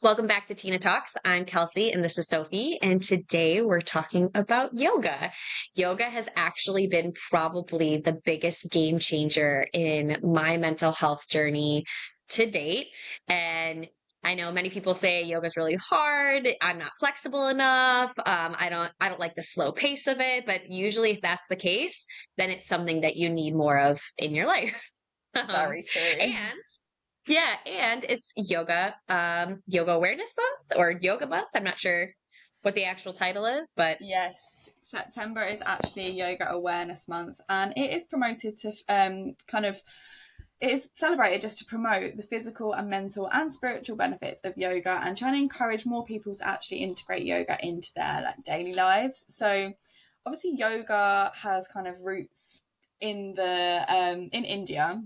Welcome back to Tina Talks. I'm Kelsey and this is Sophie. And today we're talking about yoga. Yoga has actually been probably the biggest game changer in my mental health journey to date. And I know many people say yoga is really hard. I'm not flexible enough. I don't like the slow pace of it. But usually, if that's the case, then it's something that you need more of in your life. Um, Very true. and yeah, and it's yoga awareness month or yoga month. I'm not sure what the actual title is, but Yes, September is actually Yoga Awareness Month, and it is promoted to it is celebrated just to promote the physical and mental and spiritual benefits of yoga, and trying to encourage more people to actually integrate yoga into their daily lives. So, obviously, yoga has kind of roots in the in India,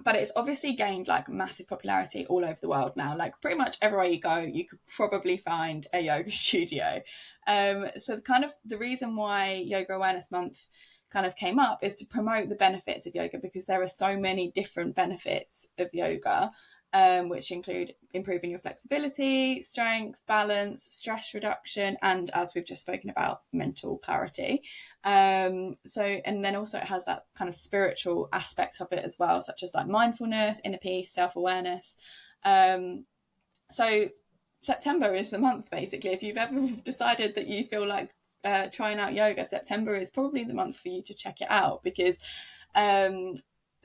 but it's obviously gained massive popularity all over the world now. Like pretty much everywhere you go, you could probably find a yoga studio. So kind of the reason why Yoga Awareness Month kind of came up is to promote the benefits of yoga, because there are so many different benefits of yoga, which include improving your flexibility, strength, balance, stress reduction, and as we've just spoken about, mental clarity. And then also it has that kind of spiritual aspect of it as well, such as like mindfulness, inner peace, self-awareness. So September is the month, basically. If you've ever decided that you feel like trying out yoga, September is probably the month for you to check it out, because um,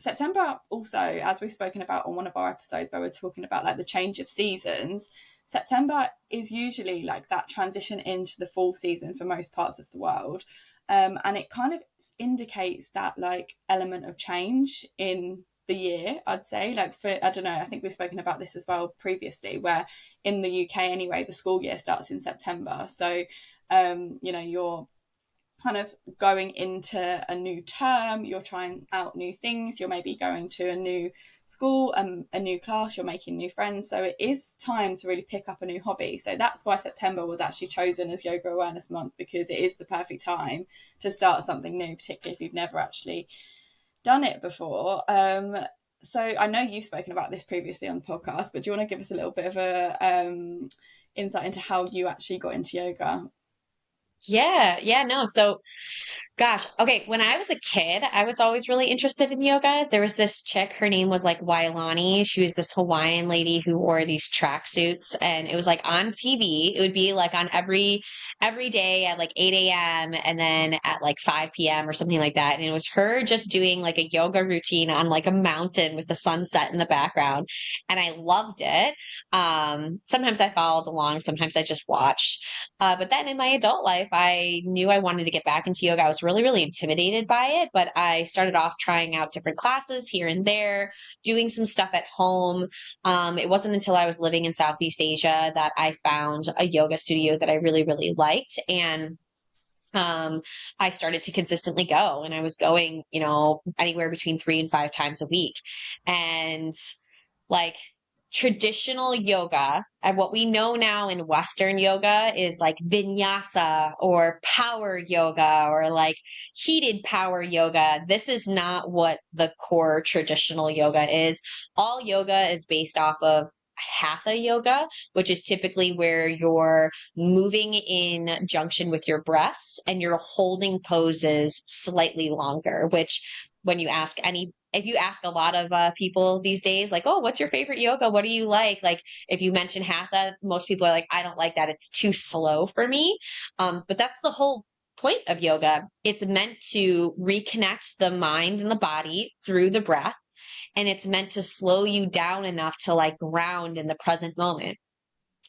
September also, as we've spoken about on one of our episodes where we're talking about like the change of seasons, September is usually like that transition into the fall season for most parts of the world. And it kind of indicates that like element of change in the year, I'd say. Like for, I don't know, I think we've spoken about this as well previously, where in the UK anyway, the school year starts in September. So, you're kind of going into a new term, you're trying out new things, you're maybe going to a new school, a new class, you're making new friends. So it is time to really pick up a new hobby. So that's why September was actually chosen as Yoga Awareness Month, because it is the perfect time to start something new, particularly if you've never actually done it before. So I know you've spoken about this previously on the podcast, but do you want to give us a little bit of a insight into how you actually got into yoga? yeah, no. So gosh, okay. When I was a kid, I was always really interested in yoga. There was this chick, her name was like Wailani. She was this Hawaiian lady who wore these tracksuits, and it was like on TV. It would be like on every day at like 8 a.m. and then at like 5 p.m. or something like that. And it was her just doing like a yoga routine on like a mountain with the sunset in the background. And I loved it. Sometimes I followed along, sometimes I just watched. But then in my adult life, I knew I wanted to get back into yoga. I was really, really intimidated by it, but I started off trying out different classes here and there, doing some stuff at home. It wasn't until I was living in Southeast Asia that I found a yoga studio that I really, really liked. And I started to consistently go, and I was going, anywhere between 3 and 5 times a week. And like traditional yoga, and what we know now in Western yoga is like vinyasa or power yoga or like heated power yoga. This is not what the core traditional yoga is. All yoga is based off of Hatha yoga, which is typically where you're moving in junction with your breaths and you're holding poses slightly longer, which when you ask any if you ask a lot of people these days, like, oh, what's your favorite yoga? What do you like? Like, if you mention Hatha, most people are like, I don't like that. It's too slow for me. But that's the whole point of yoga. It's meant to reconnect the mind and the body through the breath. And it's meant to slow you down enough to like ground in the present moment.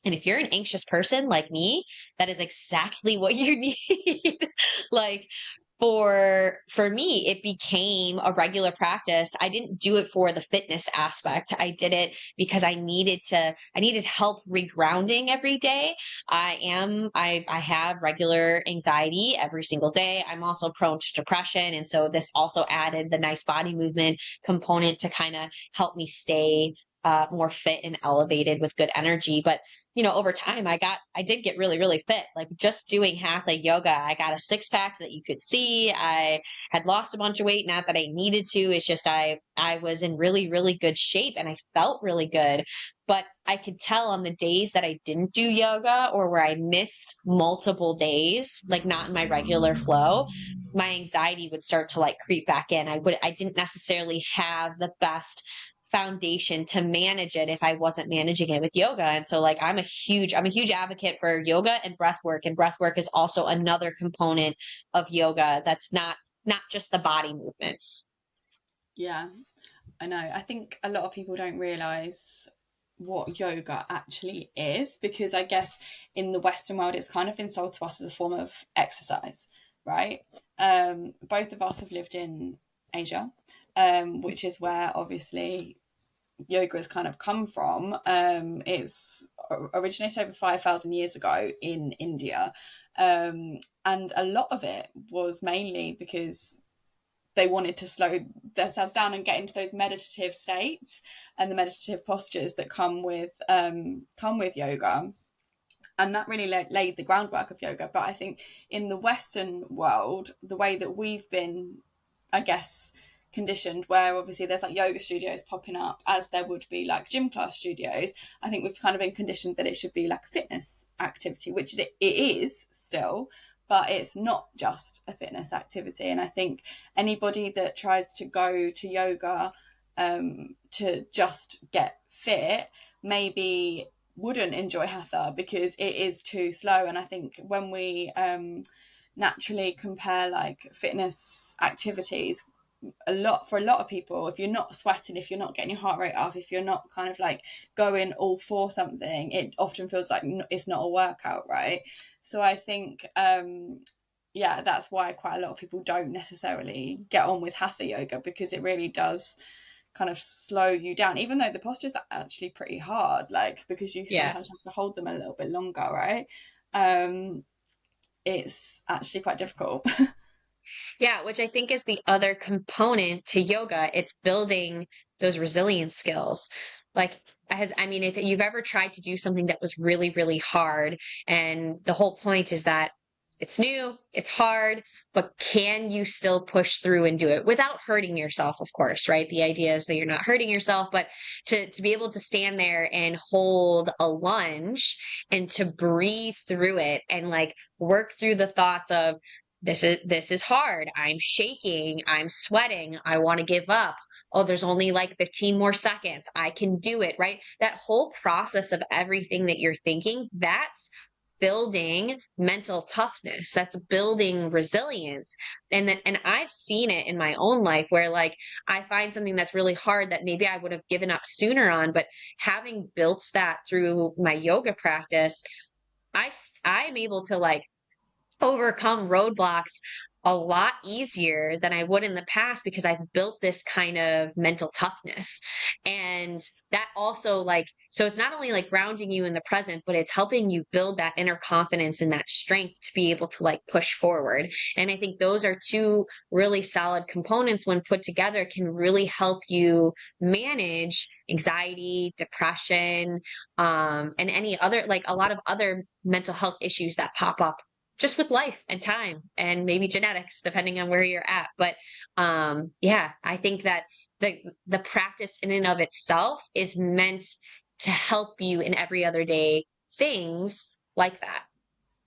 And if you're an anxious person like me, that is exactly what you need. Like for me, it became a regular practice. I didn't do it for the fitness aspect. I did it because I needed help regrounding every day. I have regular anxiety every single day. I'm also prone to depression. And so this also added the nice body movement component to kind of help me stay more fit and elevated with good energy. But over time, I did get really, really fit. Like just doing Hatha yoga, I got a six pack that you could see. I had lost a bunch of weight, not that I needed to. It's just I was in really, really good shape and I felt really good. But I could tell on the days that I didn't do yoga or where I missed multiple days, like not in my regular flow, my anxiety would start to like creep back in. I didn't necessarily have the best foundation to manage it if I wasn't managing it with yoga. And so like I'm a huge advocate for yoga and breath work. And breath work is also another component of yoga that's not just the body movements. Yeah, I know. I think a lot of people don't realize what yoga actually is, because I guess in the Western world it's kind of been sold to us as a form of exercise, right? Both of us have lived in Asia, which is where obviously yoga has kind of come from. It's originated over 5,000 years ago in India. And a lot of it was mainly because they wanted to slow themselves down and get into those meditative states and the meditative postures that come with yoga, and that really laid the groundwork of yoga. But I think in the Western world, the way that we've been, I guess, conditioned, where obviously there's like yoga studios popping up as there would be like gym class studios, I think we've kind of been conditioned that it should be like a fitness activity, which it is still, but it's not just a fitness activity. And I think anybody that tries to go to yoga to just get fit maybe wouldn't enjoy Hatha because it is too slow. And I think when we naturally compare like fitness activities, for a lot of people, if you're not sweating, if you're not getting your heart rate up, if you're not kind of like going all for something, it often feels like it's not a workout, right? So I think yeah, that's why quite a lot of people don't necessarily get on with Hatha yoga, because it really does kind of slow you down, even though the postures are actually pretty hard, like because you Yeah. sometimes have to hold them a little bit longer, right? um it's actually quite difficult. Yeah, which I think is the other component to yoga. It's building those resilience skills. Like, I mean, if you've ever tried to do something that was really, really hard, and the whole point is that it's new, it's hard, but can you still push through and do it without hurting yourself, of course, right? The idea is that you're not hurting yourself, but to be able to stand there and hold a lunge and to breathe through it and like work through the thoughts of, this is hard. I'm shaking. I'm sweating. I want to give up. Oh, there's only like 15 more seconds. I can do it, right? That whole process of everything that you're thinking, that's building mental toughness. That's building resilience. And I've seen it in my own life where like I find something that's really hard that maybe I would have given up sooner on, but having built that through my yoga practice, I'm able to like overcome roadblocks a lot easier than I would in the past because I've built this kind of mental toughness. And that also like, so it's not only like grounding you in the present, but it's helping you build that inner confidence and that strength to be able to like push forward. And I think those are two really solid components when put together can really help you manage anxiety, depression, and any other, like a lot of other mental health issues that pop up just with life and time and maybe genetics, depending on where you're at. But yeah, I think that the practice in and of itself is meant to help you in every other day things like that.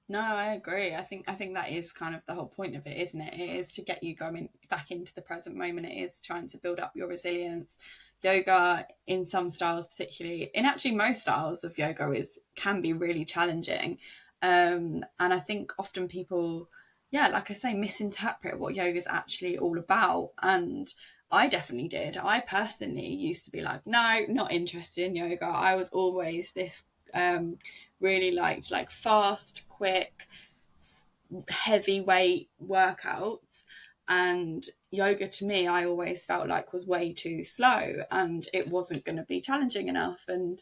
No, I agree. I think that is kind of the whole point of it, isn't it? It is to get you going back into the present moment. It is trying to build up your resilience. Yoga, in some styles, particularly, in actually most styles of yoga, is can be really challenging. And I think often people, yeah, like I say, misinterpret what yoga is actually all about. And I definitely did. I personally used to be like, no, not interested in yoga. I was always this really liked like fast, quick, heavyweight workouts. And yoga to me, I always felt like was way too slow and it wasn't going to be challenging enough. And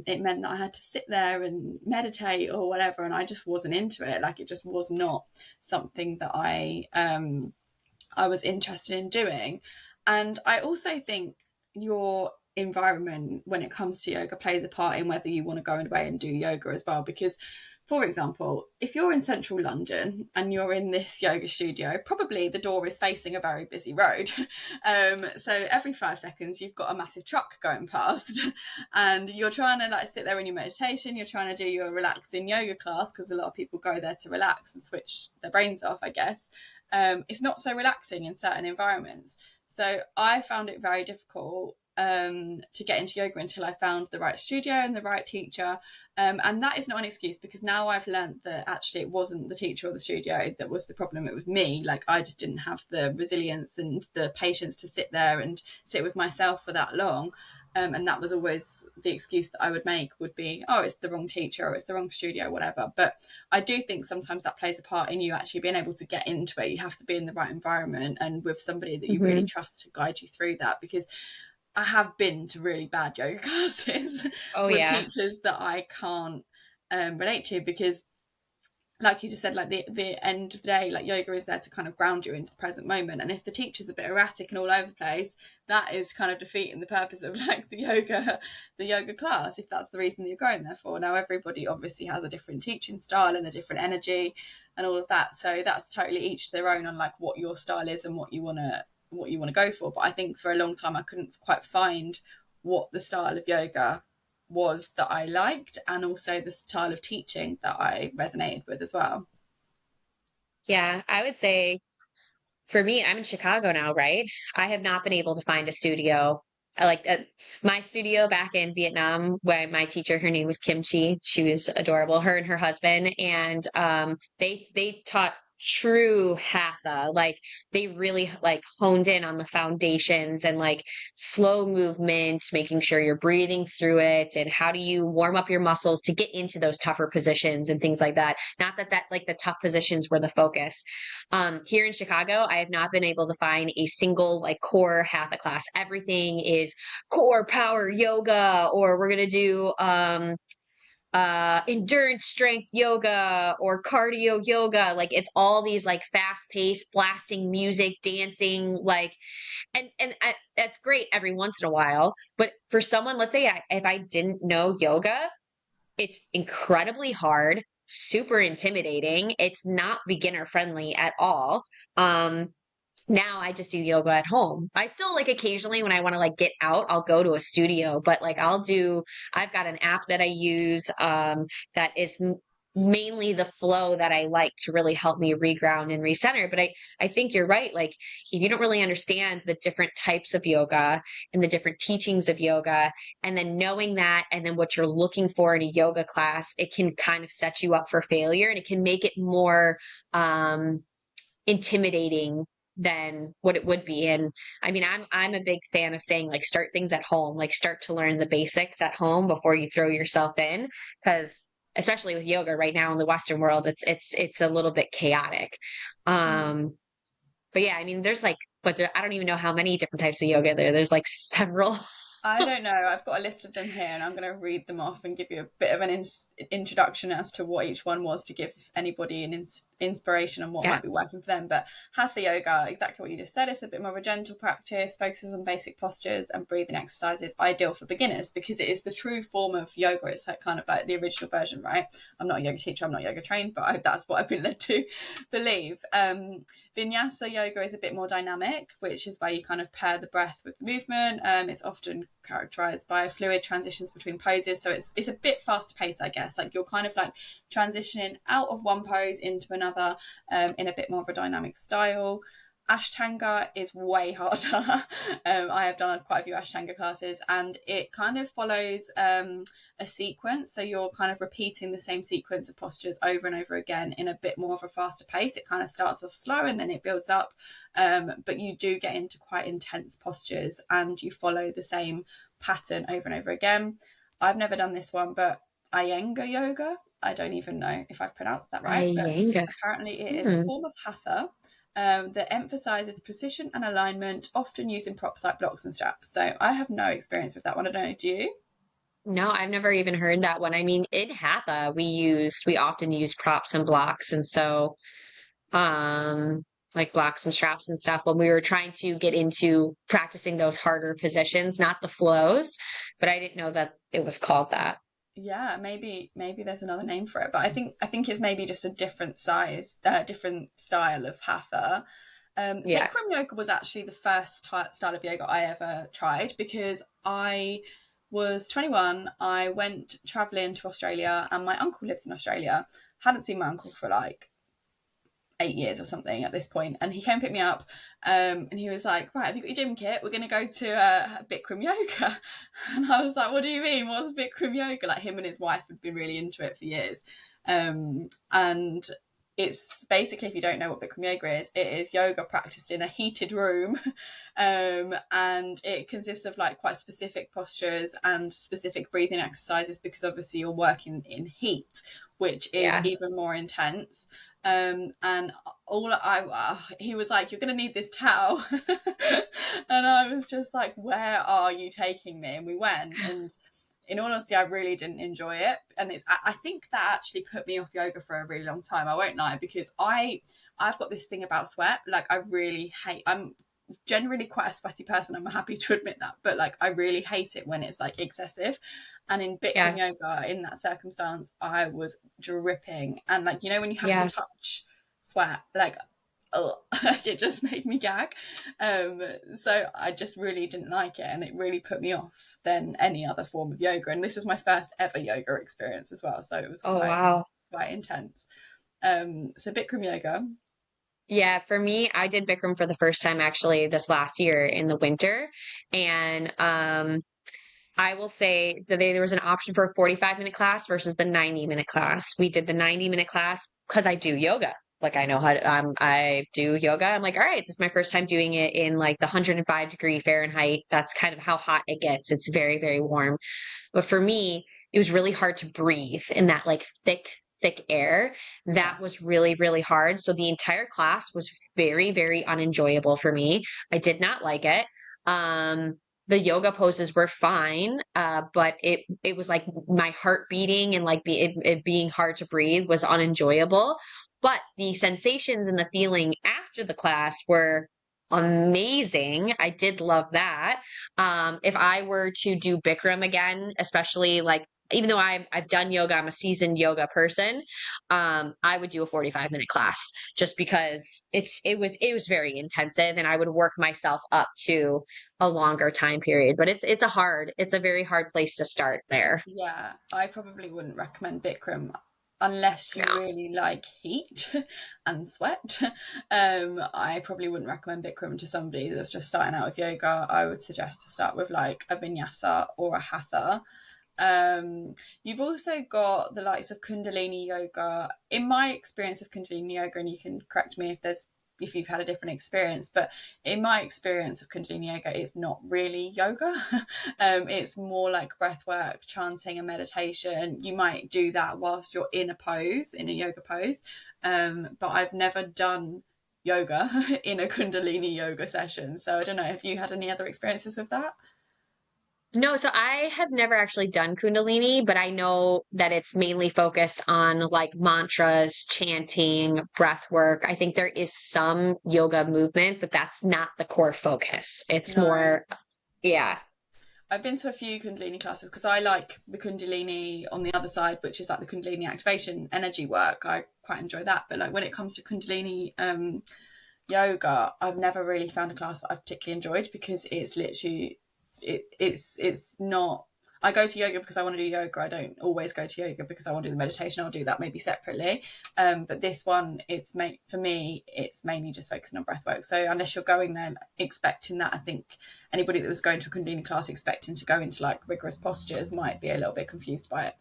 it meant that I had to sit there and meditate or whatever. And I just wasn't into it. Like it just was not something that I was interested in doing. And I also think your environment when it comes to yoga plays a part in whether you want to go away and do yoga as well. Because, for example, if you're in central London and you're in this yoga studio, probably the door is facing a very busy road. So every 5 seconds, you've got a massive truck going past, and you're trying to like sit there in your meditation. You're trying to do your relaxing yoga class, because a lot of people go there to relax and switch their brains off, I guess. It's not so relaxing in certain environments. So I found it very difficult to get into yoga until I found the right studio and the right teacher. And that is not an excuse, because now I've learned that actually it wasn't the teacher or the studio that was the problem. It was me. Like, I just didn't have the resilience and the patience to sit there and sit with myself for that long. And that was always the excuse that I would make, would be, oh, it's the wrong teacher or it's the wrong studio, whatever. But I do think sometimes that plays a part in you actually being able to get into it. You have to be in the right environment and with somebody that you really Hmm. trust to guide you through that. Because I have been to really bad yoga classes Oh with yeah. teachers that I can't relate to, because like you just said, like the end of the day, like yoga is there to kind of ground you into the present moment. And if the teacher's a bit erratic and all over the place, that is kind of defeating the purpose of like the yoga class, if that's the reason that you're going there for. Now everybody obviously has a different teaching style and a different energy and all of that, so that's totally each their own on like what your style is and what you want to go for. But I think for a long time I couldn't quite find what the style of yoga was that I liked, and also the style of teaching that I resonated with as well. Yeah, I would say for me, I'm in Chicago now, right? I have not been able to find a studio. I like my studio back in Vietnam, where my teacher, her name was Kimchi. She was adorable, her and her husband, and they taught true hatha. Like they really like honed in on the foundations and like slow movement, making sure you're breathing through it, and how do you warm up your muscles to get into those tougher positions and things like that. Not that like the tough positions were the focus. Here in Chicago, I have not been able to find a single like core hatha class. Everything is core power yoga, or we're gonna do endurance strength yoga or cardio yoga. Like it's all these like fast paced blasting music, dancing, like that's great every once in a while. But for someone, let's say if I didn't know yoga, it's incredibly hard, super intimidating. It's not beginner friendly at all. Um, Now I just do yoga at home. I still like occasionally when I want to like get out, I'll go to a studio, but like I've got an app that I use that is mainly the flow that I like to really help me reground and recenter. But I think you're right. Like if you don't really understand the different types of yoga and the different teachings of yoga, and then knowing that, and then what you're looking for in a yoga class, it can kind of set you up for failure, and it can make it more intimidating than what it would be. And I mean, I'm a big fan of saying like start things at home, like start to learn the basics at home before you throw yourself in, because especially with yoga right now in the Western world, it's a little bit chaotic. Mm. Um, but yeah, I mean, there's like, but there, I don't even know how many different types of yoga there's like several. I don't know. I've got a list of them here, and I'm going to read them off and give you a bit of an introduction as to what each one was, to give anybody an inspiration on what Yeah. might be working for them. But Hatha yoga, exactly what you just said, it's a bit more of a gentle practice, focuses on basic postures and breathing exercises, ideal for beginners because it is the true form of yoga. It's like kind of like the original version, right? I'm not a yoga teacher, I'm not yoga trained, but that's what I've been led to believe. Vinyassa yoga is a bit more dynamic, which is where you kind of pair the breath with the movement. It's often characterized by fluid transitions between poses, so it's a bit faster paced, I guess. Like you're kind of like transitioning out of one pose into another in a bit more of a dynamic style. Ashtanga is way harder. I have done quite a few Ashtanga classes, and it kind of follows a sequence. So you're kind of repeating the same sequence of postures over and over again in a bit more of a faster pace. It kind of starts off slow and then it builds up, but you do get into quite intense postures and you follow the same pattern over and over again. I've never done this one, but Iyengar yoga, I don't even know if I've pronounced that right, but Iyengar. apparently it is a Hmm. form of hatha that emphasizes precision and alignment, often using props like blocks and straps. So I have no experience with that one. I don't know, do you? No, I've never even heard that one. I mean, in Hatha, we often use props and blocks. And so, um, like blocks and straps and stuff when we were trying to get into practicing those harder positions, not the flows, but I didn't know that it was called that. Yeah, maybe there's another name for it, but I think it's maybe just a different size, different style of hatha. Yeah. Bikram yoga was actually the first style of yoga I ever tried because I was 21. I went traveling to Australia, and my uncle lives in Australia. Hadn't seen my uncle for like 8 years or something at this point, and he came pick me up, and he was like, right, have you got your gym kit, we're going to go to Bikram yoga. And I was like, what do you mean, what's Bikram yoga? Like, him and his wife had been really into it for years, and it's basically, if you don't know what Bikram yoga is, it is yoga practiced in a heated room, and it consists of like quite specific postures and specific breathing exercises, because obviously you're working in heat, which is Yeah. even more intense. And he was like, you're going to need this towel. And I was just like, where are you taking me? And we went, and in all honesty, I really didn't enjoy it. And I think that actually put me off yoga for a really long time. I won't lie, because I've got this thing about sweat. Like, I really hate, I'm generally quite a sweaty person. I'm happy to admit that, but like, I really hate it when it's like excessive. And in Bikram Yeah. yoga, in that circumstance, I was dripping. And like, when you have to Yeah. touch sweat, like, oh, it just made me gag. So I just really didn't like it, and it really put me off than any other form of yoga. And this was my first ever yoga experience as well, so it was Oh, quite wow. quite intense. So Bikram yoga. Yeah, for me, I did Bikram for the first time actually this last year in the winter. And I will say, so there was an option for a 45-minute class versus the 90-minute class. We did the 90-minute class because I do yoga. Like, I know how to, I do yoga. I'm like, all right, this is my first time doing it in like the 105-degree Fahrenheit. That's kind of how hot it gets. It's very, very warm. But for me, it was really hard to breathe in that like thick air. Yeah. That was really, really hard. So the entire class was very, very unenjoyable for me. I did not like it. The yoga poses were fine, but it was like my heart beating and like it being hard to breathe was unenjoyable. But the sensations and the feeling after the class were amazing. I did love that. If I were to do Bikram again, especially like even though I've done yoga, I'm a seasoned yoga person. I would do a 45-minute class just because it was very intensive, and I would work myself up to a longer time period. But it's a very hard place to start there. Yeah, I probably wouldn't recommend Bikram unless you Yeah. really like heat and sweat. I probably wouldn't recommend Bikram to somebody that's just starting out with yoga. I would suggest to start with like a Vinyassa or a Hatha. You've also got the likes of Kundalini yoga. In my experience of Kundalini yoga, and you can correct me if you've had a different experience, but in my experience of Kundalini yoga, it's not really yoga. It's more like breath work, chanting, and meditation. You might do that whilst you're in a yoga pose. But I've never done yoga in a Kundalini yoga session. So I don't know. Have you had any other experiences with that? No, so I have never actually done Kundalini, but I know that it's mainly focused on like mantras, chanting, breath work. I think there is some yoga movement, but that's not the core focus. It's No. more, yeah, I've been to a few Kundalini classes because I like the Kundalini on the other side, which is like the Kundalini activation energy work. I quite enjoy that. But like when it comes to Kundalini yoga, I've never really found a class that I've particularly enjoyed, because it's literally it's not. I go to yoga because I want to do yoga. I don't always go to yoga because I want to do the meditation. I'll do that maybe separately. But this one, for me, it's mainly just focusing on breath work. So unless you're going there expecting that, I think anybody that was going to a Kundalini class expecting to go into like rigorous postures might be a little bit confused by it.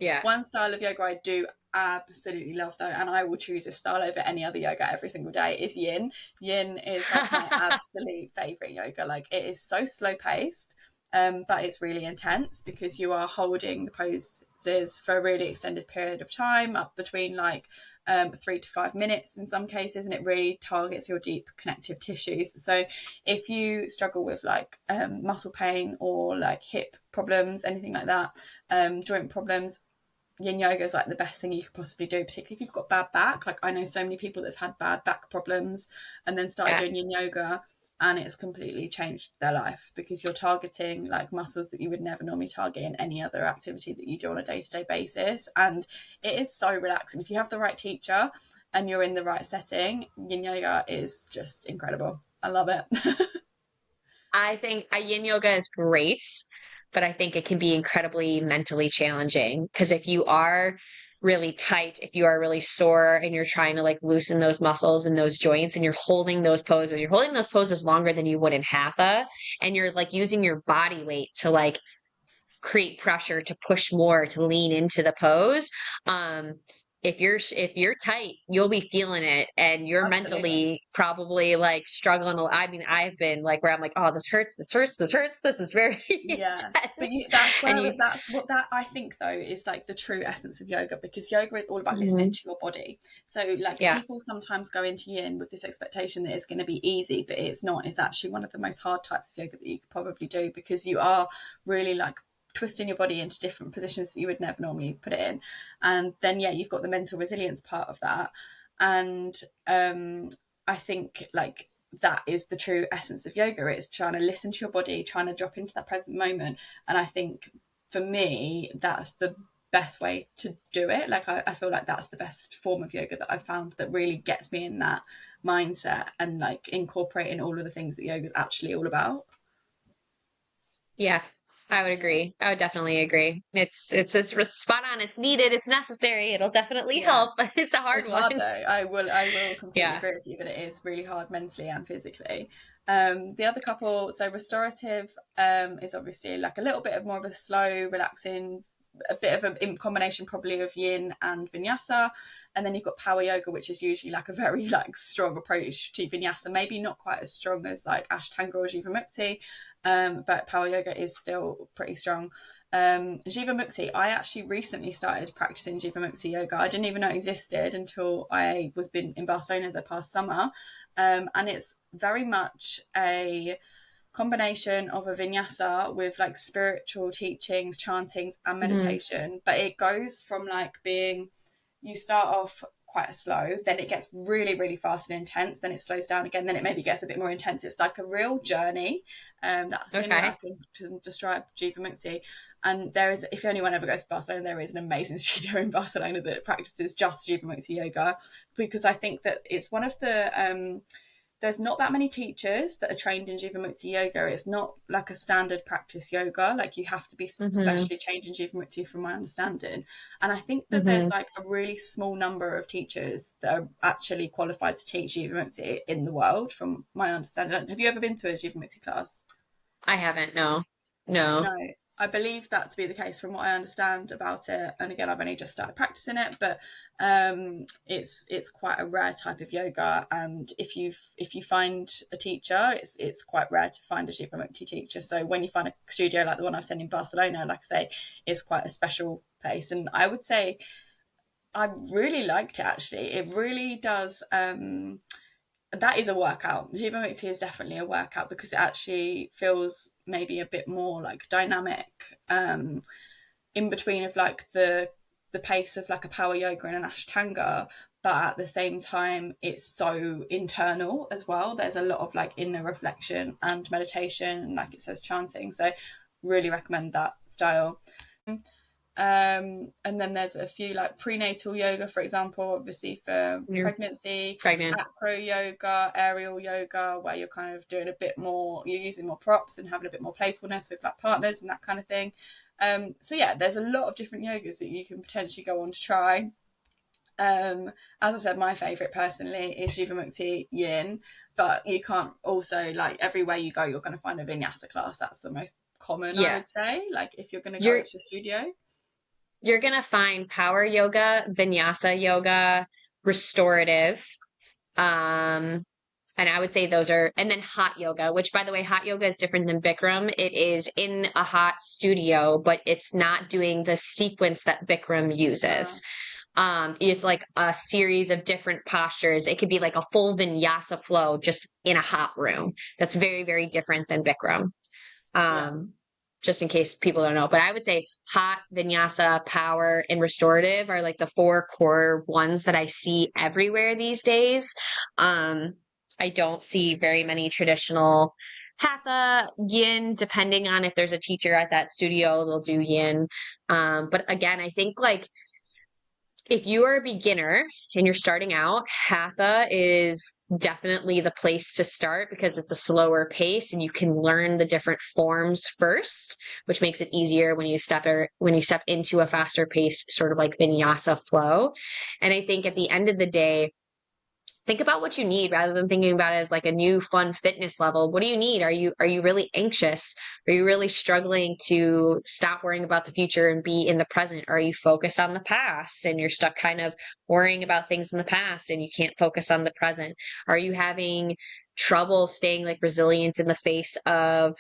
yeah, One style of yoga I do absolutely love though, and I will choose this style over any other yoga every single day, is Yin. Yin is like my absolute favorite yoga. Like, it is so slow paced, but it's really intense because you are holding the poses for a really extended period of time, up between like 3 to 5 minutes in some cases, and it really targets your deep connective tissues. So if you struggle with like muscle pain or like hip problems, anything like that, joint problems, yin yoga is like the best thing you could possibly do, particularly if you've got bad back. Like I know so many people that have had bad back problems and then started Yeah. doing yin yoga, and it's completely changed their life because you're targeting like muscles that you would never normally target in any other activity that you do on a day-to-day basis. And it is so relaxing. If you have the right teacher and you're in the right setting, yin yoga is just incredible. I love it. I think yin yoga is great, but I think it can be incredibly mentally challenging because if you are really tight, if you are really sore and you're trying to like loosen those muscles and those joints and you're holding those poses longer than you would in Hatha, and you're like using your body weight to like create pressure to push more to lean into the pose. um if you're tight, you'll be feeling it and you're Absolutely. mentally probably like struggling. I mean, I've been like where I'm like, oh, this hurts, this hurts, this hurts, this is very Yeah, but intense. that's And where you, that's what that I think though is like the true essence of yoga, because yoga is all about listening Mhm. to your body. So like Yeah, people sometimes go into yin with this expectation that it's going to be easy, but it's not. It's actually one of the most hard types of yoga that you could probably do, because you are really like twisting your body into different positions that you would never normally put it in. And then yeah, you've got the mental resilience part of that. And I think like that is the true essence of yoga. It's trying to listen to your body, trying to drop into that present moment. And I think for me, that's the best way to do it. Like I feel like that's the best form of yoga that I've found that really gets me in that mindset and like incorporating all of the things that yoga is actually all about. yeah, I would Yeah. agree. I would definitely agree. It's spot on. It's needed. It's necessary. It'll definitely Yeah. help, but it's a hard It's hard one. though. I will completely Yeah. agree with you that it is really hard mentally and physically. The other couple, so restorative, is obviously like a little bit of more of a slow, relaxing, a bit of a combination probably of yin and vinyasa. And then you've got power yoga, which is usually like a very like strong approach to vinyasa, maybe not quite as strong as like Ashtanga or Jivamukti, but power yoga is still pretty strong. Jivamukti, I actually recently started practicing Jivamukti yoga. I didn't even know it existed until I was been in Barcelona the past summer. And it's very much a combination of a vinyasa with like spiritual teachings, chantings, and Mhm. meditation. But it goes from like being, you start off quite slow, then it gets really, really fast and intense, then it slows down again, then it maybe gets a bit more intense. It's like a real journey. That's the only way I Okay. can describe Jivamukti. And there is, if anyone ever goes to Barcelona, there is an amazing studio in Barcelona that practices just Jivamukti yoga, because I think that it's one of the there's not that many teachers that are trained in Jivamukti yoga. It's not like a standard practice yoga. Like you have to be Mhm. specially trained in Jivamukti, from my understanding. And I think that there's Mhm. like a really small number of teachers that are actually qualified to teach Jivamukti in the world, from my understanding. Have you ever been to a Jivamukti class? I haven't, no. No. No, I believe that to be the case from what I understand about it. And again, I've only just started practicing it, but it's quite a rare type of yoga. And if you find a teacher, it's quite rare to find a Jivamukti teacher. So when you find a studio like the one I've seen in Barcelona, like I say, it's quite a special place. And I would say I really liked it actually. It really does. That is a workout. Jivamukti is definitely a workout because it actually feels maybe a bit more like dynamic, in between of like the pace of like a power yoga and an ashtanga, but at the same time it's so internal as well. There's a lot of like inner reflection and meditation, and like it says chanting. So really recommend that style. And then there's a few like prenatal yoga, for example, obviously for You're pregnancy, pregnant. acro yoga, aerial yoga, where you're kind of doing a bit more, you're using more props and having a bit more playfulness with like partners and that kind of thing. So yeah, there's a lot of different yogas that you can potentially go on to try. As I said, my favourite personally is Jivamukti Yin, but you can't also like everywhere you go, you're going to find a Vinyasa class. That's the most common, I Yeah. would say. Like if you're going to go You're to a studio. you're gonna find power yoga, vinyasa yoga, restorative. Um, and I would say those are, and then hot yoga, which by the way, hot yoga is different than Bikram. It is in a hot studio, but it's not doing the sequence that Bikram Uh, uses. It's like a series of different postures. It could be like a full vinyasa flow just in a hot room. That's very, very different than Bikram. yeah. Um, just in case people don't know, but I would say hot, vinyasa, power, and restorative are like the four core ones that I see everywhere these days. I don't see very many traditional Hatha, yin, depending on if there's a teacher at that studio, they'll do yin. But again, I think like if you are a beginner and you're starting out, Hatha is definitely the place to start because it's a slower pace and you can learn the different forms first, which makes it easier when you step into a faster paced sort of like vinyasa flow. And I think at the end of the day, think about what you need rather than thinking about it as like a new fun fitness level. What do you need? Are you really anxious? Are you really struggling to stop worrying about the future and be in the present? Are you focused on the past and you're stuck kind of worrying about things in the past and you can't focus on the present? Are you having trouble staying like resilient in the face of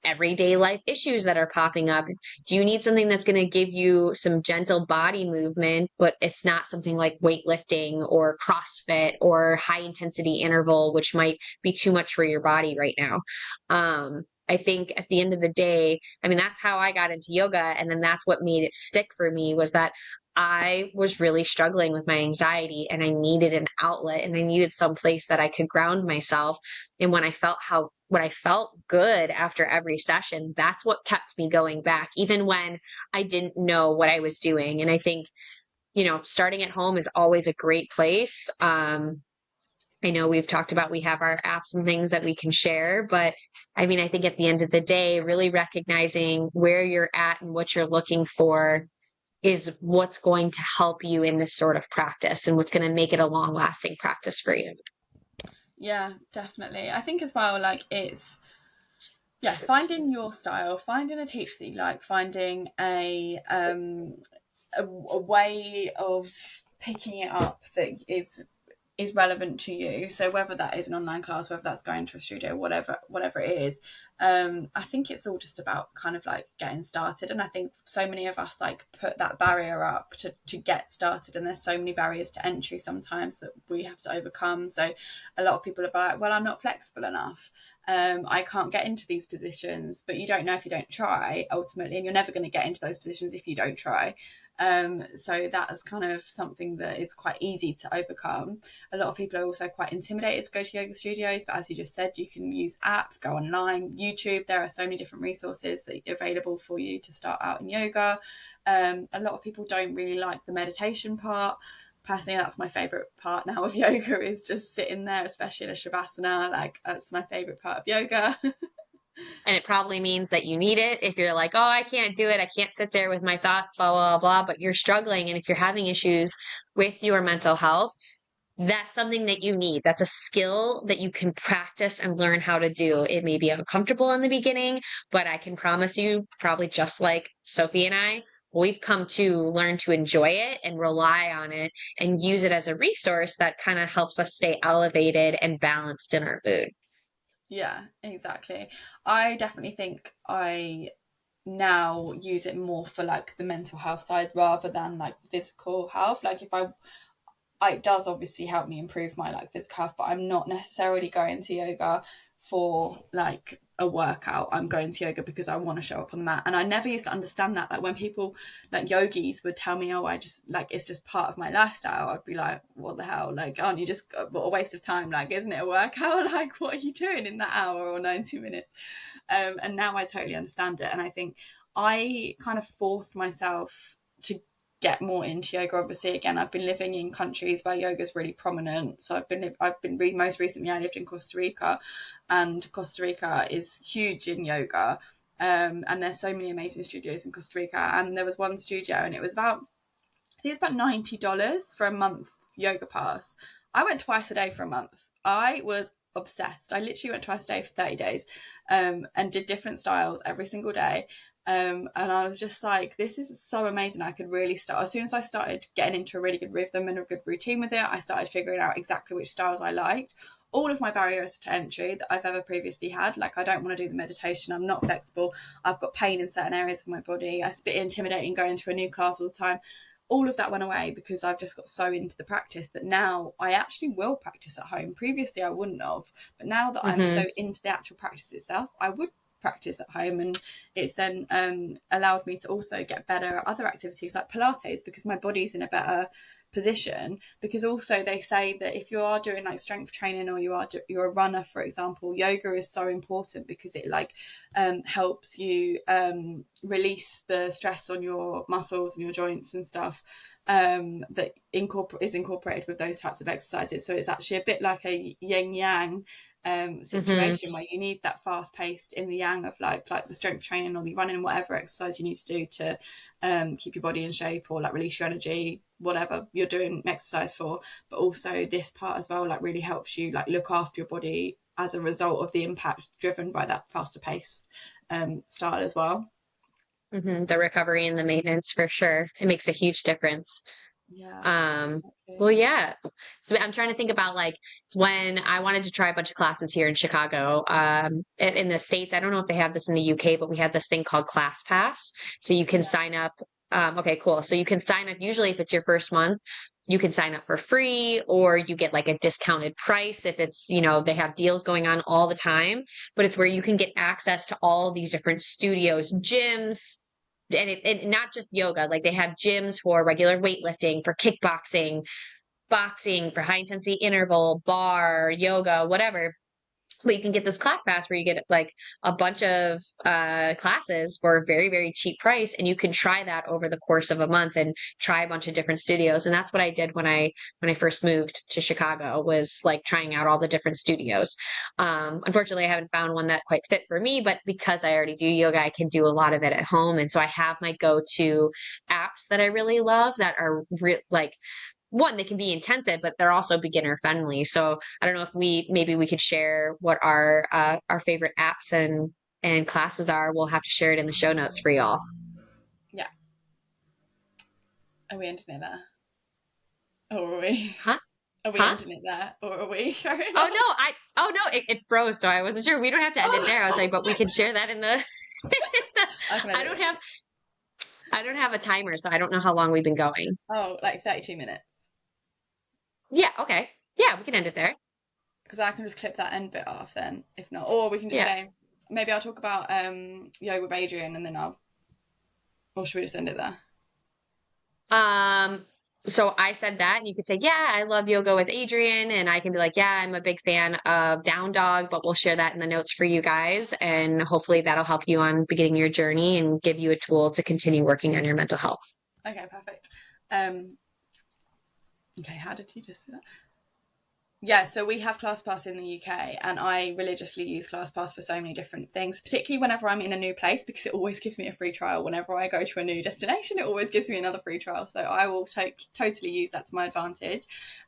everyday life issues that are popping up? Do you need something that's going to give you some gentle body movement, but it's not something like weightlifting or CrossFit or high intensity interval, which might be too much for your body right now? I think at the end of the day, I mean, that's how I got into yoga. And then that's what made it stick for me was that I was really struggling with my anxiety and I needed an outlet and I needed some place that I could ground myself. And when I felt good after every session, that's what kept me going back, even when I didn't know what I was doing. And I think, starting at home is always a great place. I know we've talked about we have our apps and things that we can share, but I mean, I think at the end of the day, really recognizing where you're at and what you're looking for is what's going to help you in this sort of practice and what's going to make it a long lasting practice for you. Yeah, definitely. I think as well, like it's finding your style, finding a teacher that you like, finding a way of picking it up that is relevant to you. So whether that is an online class, whether that's going to a studio, whatever it is, I think it's all just about kind of like getting started. And I think so many of us like put that barrier up to get started, and there's so many barriers to entry sometimes that we have to overcome. So a lot of people are like, well, I'm not flexible enough. I can't get into these positions, but you don't know if you don't try ultimately, and you're never going to get into those positions if you don't try. So that is kind of something that is quite easy to overcome. A lot of people are also quite intimidated to go to yoga studios, but as you just said, you can use apps, go online, YouTube. There are so many different resources that are available for you to start out in yoga. A lot of people don't really like the meditation part. Personally, that's my favorite part now of yoga, is just sitting there, especially in a shavasana. Like, that's my favorite part of yoga. And it probably means that you need it if you're like, oh, I can't do it. I can't sit there with my thoughts, blah, blah, blah. But you're struggling. And if you're having issues with your mental health, that's something that you need. That's a skill that you can practice and learn how to do. It may be uncomfortable in the beginning, but I can promise you, probably just like Sophie and I, we've come to learn to enjoy it and rely on it and use it as a resource that kind of helps us stay elevated and balanced in our mood. Yeah, exactly. I definitely think I now use it more for like the mental health side rather than like physical health. Like if it does obviously help me improve my like physical health, but I'm not necessarily going to yoga for like a workout. I'm going to yoga because I want to show up on the mat. And I never used to understand that. Like when people like yogis would tell me, oh, I just like it's just part of my lifestyle, I'd be like, what the hell? Like, aren't you just what a waste of time? Like, isn't it a workout? Like, what are you doing in that hour or 90 minutes? And now I totally understand it. And I think I kind of forced myself to get more into yoga. Obviously, again, I've been living in countries where yoga is really prominent. So most recently I lived in Costa Rica, and Costa Rica is huge in yoga. And there's so many amazing studios in Costa Rica. And there was one studio, and it was about $90 for a month yoga pass. I went twice a day for a month. I was obsessed. I literally went twice a day for 30 days, and did different styles every single day. And I was just like, this is so amazing. I could really start. As soon as I started getting into a really good rhythm and a good routine with it, I started figuring out exactly which styles I liked. All of my barriers to entry that I've ever previously had, like I don't want to do the meditation, I'm not flexible, I've got pain in certain areas of my body, it's a bit intimidating going to a new class all the time. All of that went away because I've just got so into the practice that now I actually will practice at home. Previously I wouldn't have, but now that I'm Mm-hmm. so into the actual practice itself, I would practice at home, and it's then allowed me to also get better at other activities like Pilates, because my body's in a better position. Because also they say that if you are doing like strength training, or you're a runner, for example, yoga is so important because it like helps you release the stress on your muscles and your joints and stuff, that is incorporated with those types of exercises. So it's actually a bit like a yin yang Mm-hmm. situation, where you need that fast paced in the yang of like the strength training or the running, whatever exercise you need to do to keep your body in shape, or like release your energy, whatever you're doing exercise for. But also this part as well like really helps you like look after your body as a result of the impact driven by that faster pace style as well. Mm-hmm. The recovery and the maintenance for sure. It makes a huge difference. Yeah, Um, well, exactly. yeah. So I'm trying to think about like when I wanted to try a bunch of classes here in Chicago. In the States, I don't know if they have this in the UK, but we have this thing called Class Pass. So you can Yeah. sign up. Okay, cool. So you can sign up, usually if it's your first month, you can sign up for free, or you get like a discounted price if it's, they have deals going on all the time, but it's where you can get access to all these different studios, gyms, and not just yoga, like they have gyms for regular weightlifting, for kickboxing, boxing, for high intensity interval, bar, yoga, whatever. But you can get this class pass where you get like a bunch of classes for a very, very cheap price, and you can try that over the course of a month and try a bunch of different studios. And that's what I did when I first moved to Chicago, was like trying out all the different studios. Unfortunately, I haven't found one that quite fit for me, but because I already do yoga, I can do a lot of it at home. And so I have my go-to apps that I really love that are like, one, they can be intensive, but they're also beginner friendly. So I don't know if maybe we could share what our favorite apps and classes are. We'll have to share it in the show notes for y'all. Yeah. Are we ending it there? Or are we? Huh? Are we Huh? ending it there? Or are we carrying Oh on? no, it froze, so I wasn't sure. We don't have to end it Oh, there. I was like, but we can share that in the I can I edit don't it. have I don't have a timer, so I don't know how long we've been going. Oh, like 32 minutes. Yeah, okay. Yeah, we can end it there. Because I can just clip that end bit off then, if not. Or we can just Yeah. say, maybe I'll talk about yoga with Adrian, and then or should we just end it there? Um, so I said that, and you could say, yeah, I love yoga with Adrian. And I can be like, yeah, I'm a big fan of Down Dog, but we'll share that in the notes for you guys. And hopefully that'll help you on beginning your journey and give you a tool to continue working on your mental health. Okay, perfect. Um, okay, how did you just do that? Yeah, so we have ClassPass in the UK, and I religiously use ClassPass for so many different things, particularly whenever I'm in a new place, because it always gives me a free trial. Whenever I go to a new destination, it always gives me another free trial. So I will totally use that to my advantage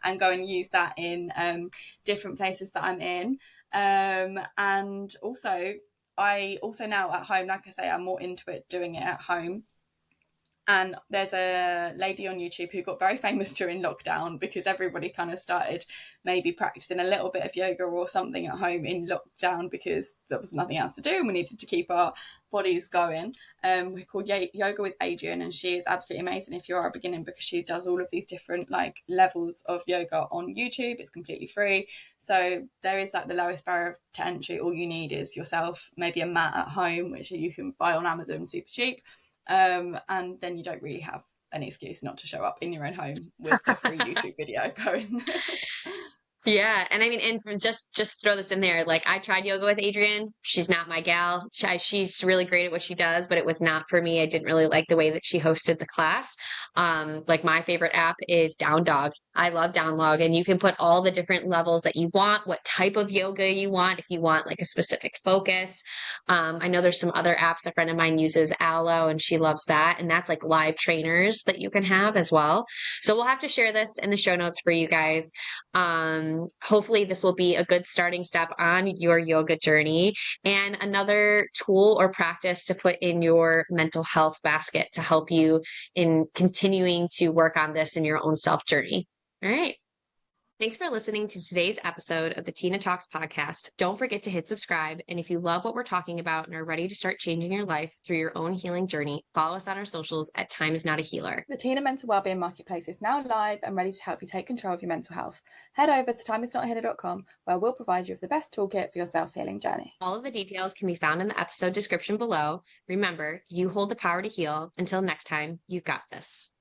and go and use that in different places that I'm in. And also, I also now at home, like I say, I'm more into it doing it at home. And there's a lady on YouTube who got very famous during lockdown, because everybody kind of started maybe practicing a little bit of yoga or something at home in lockdown, because there was nothing else to do and we needed to keep our bodies going. We're called Yoga with Adrian, and she is absolutely amazing if you are a beginner, because she does all of these different like levels of yoga on YouTube. It's completely free. So there is like the lowest barrier to entry. All you need is yourself, maybe a mat at home, which you can buy on Amazon super cheap, and then you don't really have an excuse not to show up in your own home with a free YouTube video going. Yeah, and I mean, and just throw this in there. Like, I tried yoga with Adrienne. She's not my gal. She's really great at what she does, but it was not for me. I didn't really like the way that she hosted the class. Like my favorite app is Down Dog. I love Down Dog, and you can put all the different levels that you want, what type of yoga you want, if you want like a specific focus. I know there's some other apps. A friend of mine uses Aloe, and she loves that, and that's like live trainers that you can have as well. So we'll have to share this in the show notes for you guys. Hopefully this will be a good starting step on your yoga journey and another tool or practice to put in your mental health basket to help you in continuing to work on this in your own self journey. All right. Thanks for listening to today's episode of the TINAH Talks podcast. Don't forget to hit subscribe. And if you love what we're talking about and are ready to start changing your life through your own healing journey, follow us on our socials at Time Is Not a Healer. The TINAH Mental Wellbeing Marketplace is now live and ready to help you take control of your mental health. Head over to timeisnotahealer.com, where we'll provide you with the best toolkit for your self-healing journey. All of the details can be found in the episode description below. Remember, you hold the power to heal. Until next time, you've got this.